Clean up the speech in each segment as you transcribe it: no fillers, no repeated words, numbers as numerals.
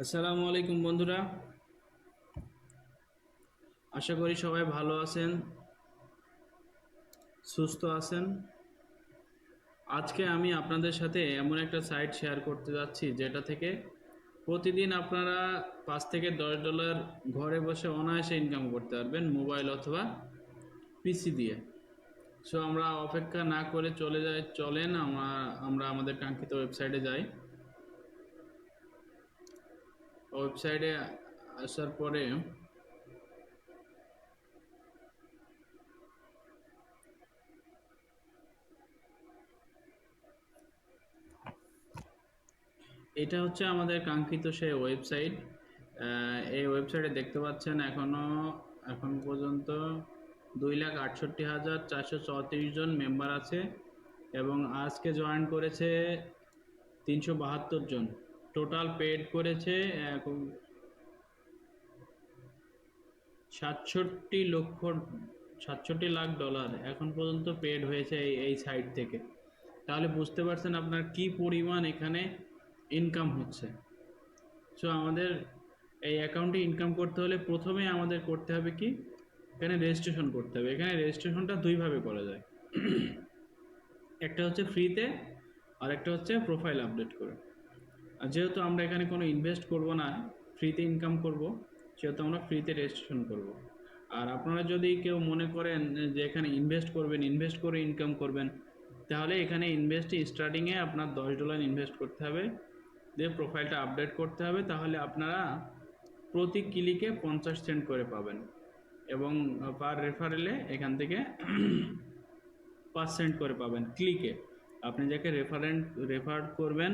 আসসালামু আলাইকুম বন্ধুরা, আশা করি সবাই ভালো আছেন, সুস্থ আছেন। আজকে আমি আপনাদের সাথে এমন একটা সাইট শেয়ার করতে যাচ্ছি যেটা থেকে প্রতিদিন আপনারা $5 থেকে $10 ঘরে বসে অনায়াসে ইনকাম করতে পারবেন মোবাইল অথবা পিসি দিয়ে। সো আমরা অপেক্ষা না করে চলেন আমরা আমাদের কাঙ্ক্ষিত ওয়েবসাইটে যাই। ওয়েবসাইটে আসার পরে এটা হচ্ছে আমাদের কাঙ্ক্ষিত সেই ওয়েবসাইট। এই ওয়েবসাইটে দেখতে পাচ্ছেন এখন পর্যন্ত 2,68,434 জন মেম্বার আছে এবং আজকে জয়েন করেছে 372 জন। টোটাল পেড করেছে এখন 67 লক্ষ 67 লাখ ডলার এখন পর্যন্ত পেড হয়েছে এই সাইট থেকে। তাহলে বুঝতে পারছেন আপনার কি পরিমাণ এখানে ইনকাম হচ্ছে। সো আমাদের এই অ্যাকাউন্টে ইনকাম করতে হলে প্রথমে আমাদের করতে হবে কি, এখানে রেজিস্ট্রেশন করতে হবে। এখানে রেজিস্ট্রেশনটা দুইভাবে করা যায়, একটা হচ্ছে ফ্রিতে আর একটা হচ্ছে প্রোফাইল আপডেট করে। আর যেহেতু আমরা এখানে কোনো ইনভেস্ট করব না, ফ্রিতে ইনকাম করব, সেহেতু আমরা ফ্রিতে রেজিস্ট্রেশন করব। আর আপনারা যদি কেউ মনে করেন যে এখানে ইনভেস্ট করবেন, ইনভেস্ট করে ইনকাম করবেন, তাহলে এখানে স্টার্টিংয়ে আপনার $10 ইনভেস্ট করতে হবে, দিয়ে প্রোফাইলটা আপডেট করতে হবে। তাহলে আপনারা প্রতি ক্লিকে 50 সেন্ট করে পাবেন এবং পার রেফারেলে এখান থেকে 5 সেন্ট করে পাবেন ক্লিকে। আপনি যাকে রেফার করবেন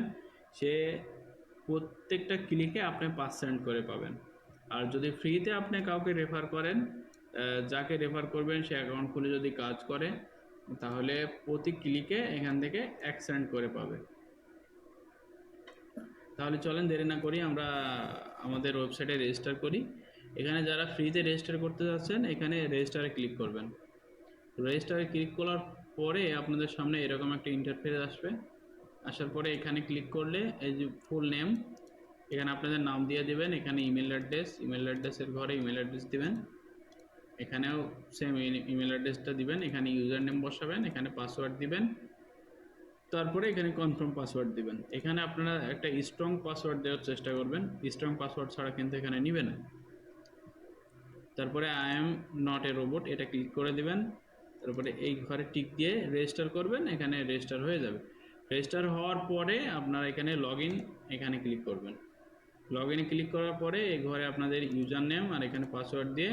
সে প্রত্যেকটা ক্লিকে আপনি 5 সেন্ট করে পাবেন। আর যদি ফ্রিতে আপনি কাউকে রেফার করেন, যাকে রেফার করবেন সে অ্যাকাউন্ট খুলে যদি কাজ করে, তাহলে প্রতি ক্লিকে এখান থেকে 1 সেন্ট করে পাবে। তাহলে চলেন দেরি না করি আমরা আমাদের ওয়েবসাইটে রেজিস্টার করি। এখানে যারা ফ্রিতে রেজিস্টার করতে যাচ্ছেন এখানে রেজিস্টারে ক্লিক করবেন। রেজিস্টারে ক্লিক করার পরে আপনাদের সামনে এরকম একটা ইন্টারফেস আসবে। আসার পরে এখানে ক্লিক করলে এই যে ফুল নেম, এখানে আপনাদের নাম দিয়ে দেবেন। এখানে ইমেল অ্যাড্রেসের ঘরে ইমেল অ্যাড্রেস দিবেন। এখানেও সেম ইমেল অ্যাড্রেসটা দিবেন। এখানে ইউজার নেম বসাবেন, এখানে পাসওয়ার্ড দিবেন, তারপরে এখানে কনফার্ম পাসওয়ার্ড দিবেন। এখানে আপনারা একটা স্ট্রং পাসওয়ার্ড দেওয়ার চেষ্টা করবেন, স্ট্রং পাসওয়ার্ড ছাড়া কিন্তু এখানে নিবে না। তারপরে I am not a robot এটা ক্লিক করে দিবেন। তারপরে এই ঘরে টিক দিয়ে রেজিস্টার করবেন, এখানে রেজিস্টার হয়ে যাবে। রেজিস্টার হওয়ার পরে আপনারা এখানে লগ ইন এখানে ক্লিক করবেন। লগ ইনে ক্লিক করার পরে এই ঘরে আপনাদের ইউজার নেম আর এখানে পাসওয়ার্ড দিয়ে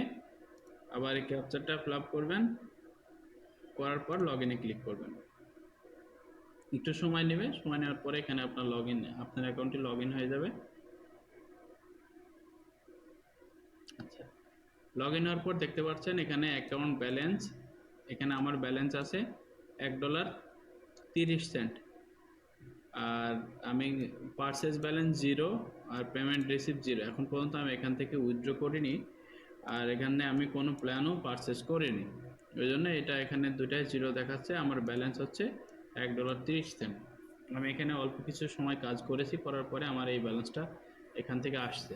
আবার এই ক্যাপচারটা ফিল আপ করবেন। করার পর লগ ইনে ক্লিক করবেন। একটু সময় নেবে, সময় নেওয়ার পরে এখানে আপনার অ্যাকাউন্টটি লগ ইন হয়ে যাবে। আচ্ছা, লগ ইন হওয়ার পর দেখতে পাচ্ছেন এখানে অ্যাকাউন্ট ব্যালেন্স, এখানে আমার ব্যালেন্স আছে $1.30। আর আমি পারচেজ ব্যালেন্স 0 আর পেমেন্ট রিসিভ 0। এখন পর্যন্ত আমি এখান থেকে উইথড্র করিনি, আর এখানে আমি কোনো প্ল্যানও পারচেজ করিনি, ওই জন্য এটা এখানে দুটাই 0 দেখাচ্ছে। আমার ব্যালেন্স হচ্ছে $1.30। আমি এখানে অল্প কিছু সময় কাজ করেছি, করার পরে আমার এই ব্যালেন্সটা এখান থেকে আসছে।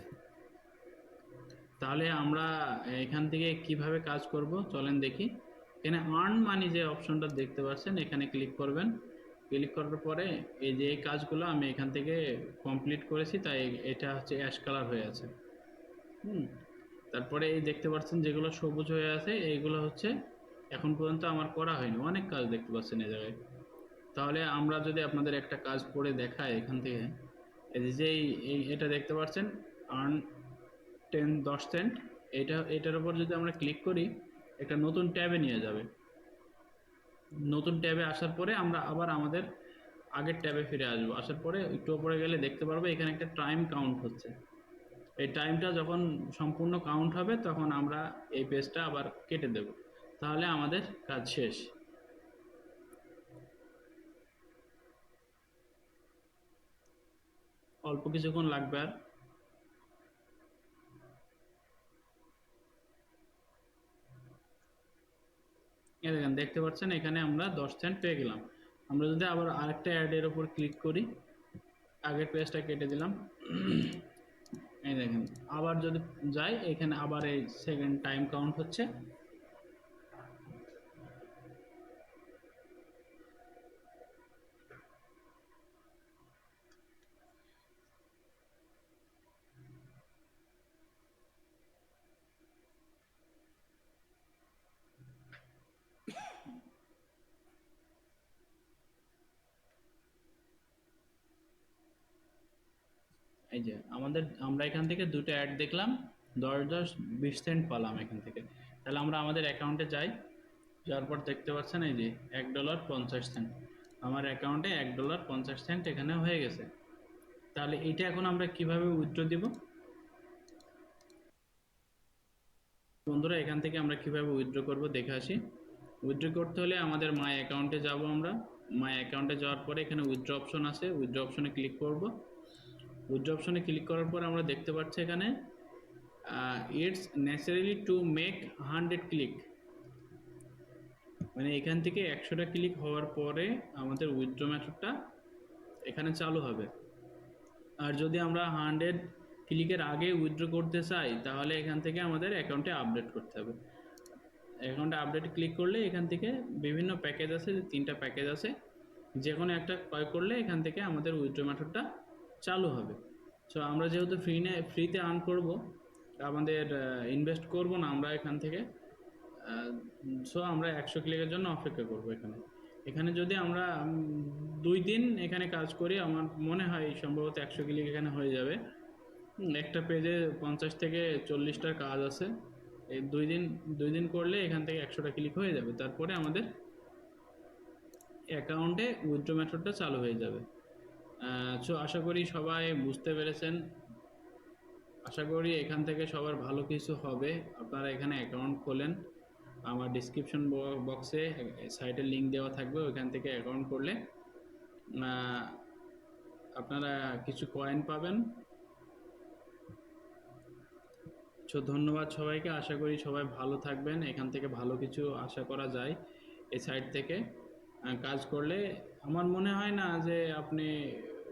তাহলে আমরা এখান থেকে কিভাবে কাজ করব চলেন দেখি। এখানে আর্ন মানি যে অপশনটা দেখতে পাচ্ছেন এখানে ক্লিক করবেন। ক্লিক করার পরে এই যে এই কাজগুলো আমি এখান থেকে কমপ্লিট করেছি, তাই এটা হচ্ছে অ্যাশ কালার হয়ে আছে। তারপরে এই দেখতে পাচ্ছেন যেগুলো সবুজ হয়ে আছে এইগুলো হচ্ছে এখন পর্যন্ত আমার করা হয়নি, অনেক কাজ দেখতে পাচ্ছেন এই জায়গায়। তাহলে আমরা যদি আপনাদের একটা কাজ করে দেখাই এখান থেকে, এই যে এটা দেখতে পাচ্ছেন আর্ন 10 সেন্ট, এটার উপর যদি আমরা ক্লিক করি একটা নতুন ট্যাবে নিয়ে যাবে। নতুন ট্যাবে আসার পরে আমরা আবার আমাদের আগের ট্যাবে ফিরে আসবো। আসার পরে একটু উপরে গেলে দেখতে পারবো এখানে একটা টাইম কাউন্ট হচ্ছে। এই টাইমটা যখন সম্পূর্ণ কাউন্ট হবে তখন আমরা এই পেজটা আবার কেটে দেব, তাহলে আমাদের কাজ শেষ। অল্প কিছুক্ষণ লাগবে। আর এই দেখেন দেখতে পাচ্ছেন এখানে আমরা 10 সেন্ট পেয়ে গেলাম। আমরা যদি আবার আরেকটা অ্যাডের ওপর ক্লিক করি, আগের পেজটা কেটে দিলাম, এই দেখেন আবার যদি যাই এখানে আবার এই সেকেন্ড টাইম কাউন্ট হচ্ছে। এই যে আমরা এখান থেকে দুটো অ্যাড দেখলাম, 10.20 সেন্ট পেলাম এখান থেকে। তাহলে আমরা আমাদের অ্যাকাউন্টে যাই, যাওয়ার পর দেখতে পাচ্ছেন এই যে $1.50 আমার অ্যাকাউন্টে $1.50 এখানে হয়ে গেছে। তাহলে এটা এখন আমরা কিভাবে উইথড্র দিব বন্ধুরা, এখান থেকে আমরা কিভাবে উইথড্র করব দেখে আসি। উইথড্র করতে হলে আমাদের মাই অ্যাকাউন্টে যাব, আমরা মাই অ্যাকাউন্টে যাওয়ার পরে এখানে উইথড্র অপশন আছে, উইথড্র অপশনে ক্লিক করব। উইথড্র অপশনে ক্লিক করার পর আমরা দেখতে পাচ্ছি এখানে it's necessary to make 100 click, মানে এখান থেকে 100টা ক্লিক হওয়ার পরে আমাদের উইথড্র মেথডটা এখানে চালু হবে। আর যদি আমরা 100 ক্লিকের আগে উইথড্র করতে চাই তাহলে এখান থেকে আমাদের অ্যাকাউন্টে আপডেট করতে হবে। অ্যাকাউন্টে আপডেট ক্লিক করলে এখান থেকে বিভিন্ন প্যাকেজ আছে, যে 3টা প্যাকেজ আছে, যে কোনো একটা ক্রয় করলে এখান থেকে আমাদের উইথড্র মেথডটা চালু হবে। সো আমরা যেহেতু ফ্রিতে আর্ন করব, আমাদের ইনভেস্ট করব না আমরা এখান থেকে, সো আমরা 100 ক্লিকের জন্য অপেক্ষা করব। এখানে এখানে যদি আমরা 2 দিন এখানে কাজ করি, আমার মনে হয় সম্ভবত 100 ক্লিক এখানে হয়ে যাবে। একটা পেজে 50 থেকে 40টার কাজ আছে, এই 2 দিন করলে এখান থেকে 100টা ক্লিক হয়ে যাবে, তারপরে আমাদের অ্যাকাউন্টে উইথড্র মেথডটা চালু হয়ে যাবে। সো আশা করি সবাই বুঝতে পেরেছেন, আশা করি এখান থেকে সবার ভালো কিছু হবে। আপনারা এখানে অ্যাকাউন্ট খোলেন, আমার ডিসক্রিপশন বক্সে সাইটের লিঙ্ক দেওয়া থাকবে, ওইখান থেকে অ্যাকাউন্ট করলে আপনারা কিছু কয়েন পাবেন। সো ধন্যবাদ সবাইকে, আশা করি সবাই ভালো থাকবেন। এখান থেকে ভালো কিছু আশা করা যায় এই সাইট থেকে কাজ করলে। আমার মনে হয় না যে আপনি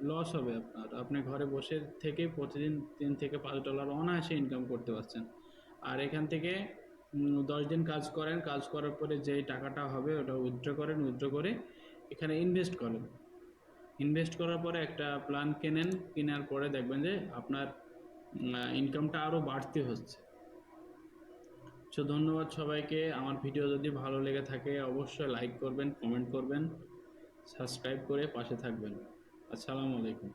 লস হবে আপনার, আপনি ঘরে বসে থেকে প্রতিদিন $3 থেকে $5 অনায়াসে ইনকাম করতে পারছেন। আর এখান থেকে 10 দিন কাজ করেন, কাজ করার পরে যেই টাকাটা হবে ওটা উইথড্র করেন, উইথড্র করে এখানে ইনভেস্ট করেন। ইনভেস্ট করার পরে একটা প্ল্যান কেনেন, কেনার পরে দেখবেন যে আপনার ইনকামটা আরও বাড়তে হচ্ছে। সো ধন্যবাদ সবাইকে। আমার ভিডিও যদি ভালো লেগে থাকে অবশ্যই লাইক করবেন, কমেন্ট করবেন, সাবস্ক্রাইব করে পাশে থাকবেন। আসসালামু আলাইকুম।